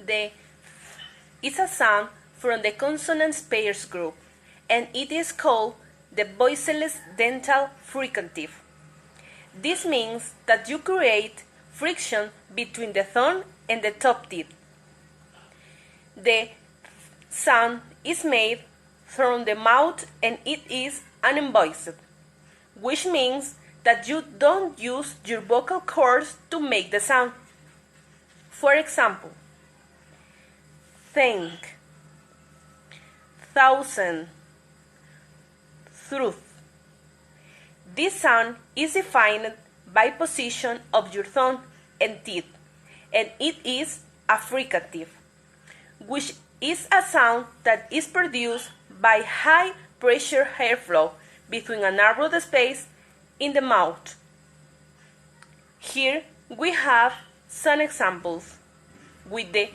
The is a sound from the consonant pairs group, and it is called the voiceless dental fricative. This means that you create friction between the tongue and the top teeth. The sound is made from the mouth and it is unvoiced, which means that you don't use your vocal cords to make the sound. For example, think, thousand, truth. This sound is defined by position of your tongue and teeth, and it is a fricative, which is a sound that is produced by high pressure airflow between a narrowed space in the mouth. Here we have some examples with the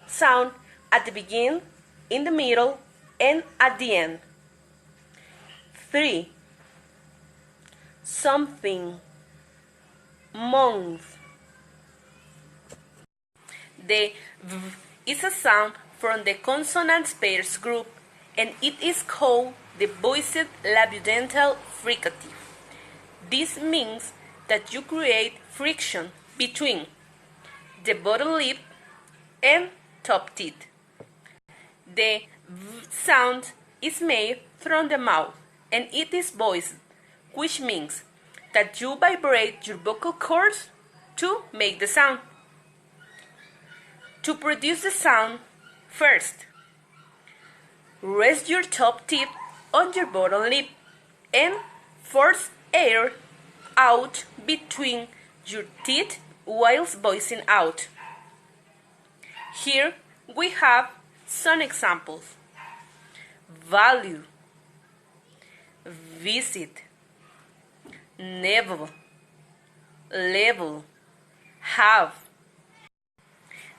sound at the beginning, in the middle, and at the end. 3. Something, month. The V is a sound from the consonant pairs group, and it is called the voiced labiodental fricative. This means that you create friction between the bottom lip and top teeth. The V sound is made from the mouth, and it is voiced, which means that you vibrate your vocal cords to make the sound. To produce the sound, first, rest your top teeth on your bottom lip and force air out between your teeth whilst voicing out. Here we have some examples. Value, visit, never, level, have.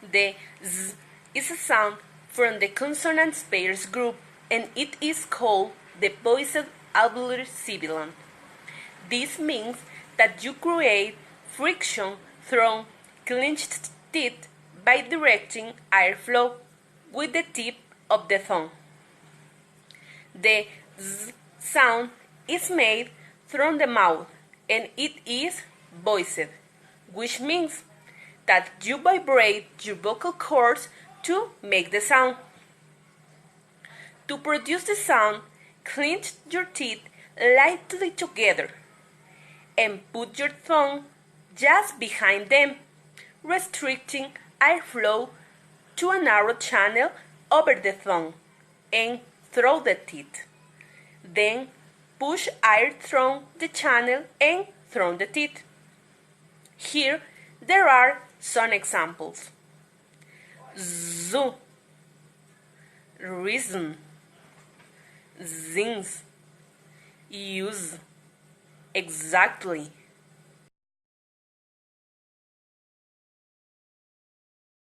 The Z is a sound from the consonant pairs group, and it is called the voiced alveolar sibilant. This means that you create friction through clenched teeth by directing airflow with the tip of the tongue. The Z sound is made from the mouth, and it is voiced, which means that you vibrate your vocal cords to make the sound. To produce the sound, clench your teeth lightly together and put your tongue just behind them, restricting airflow to a narrow channel over the tongue and through the teeth. Then push air through the channel and through the teeth. Here there are some examples. Zoo, reason, zins, use, exactly.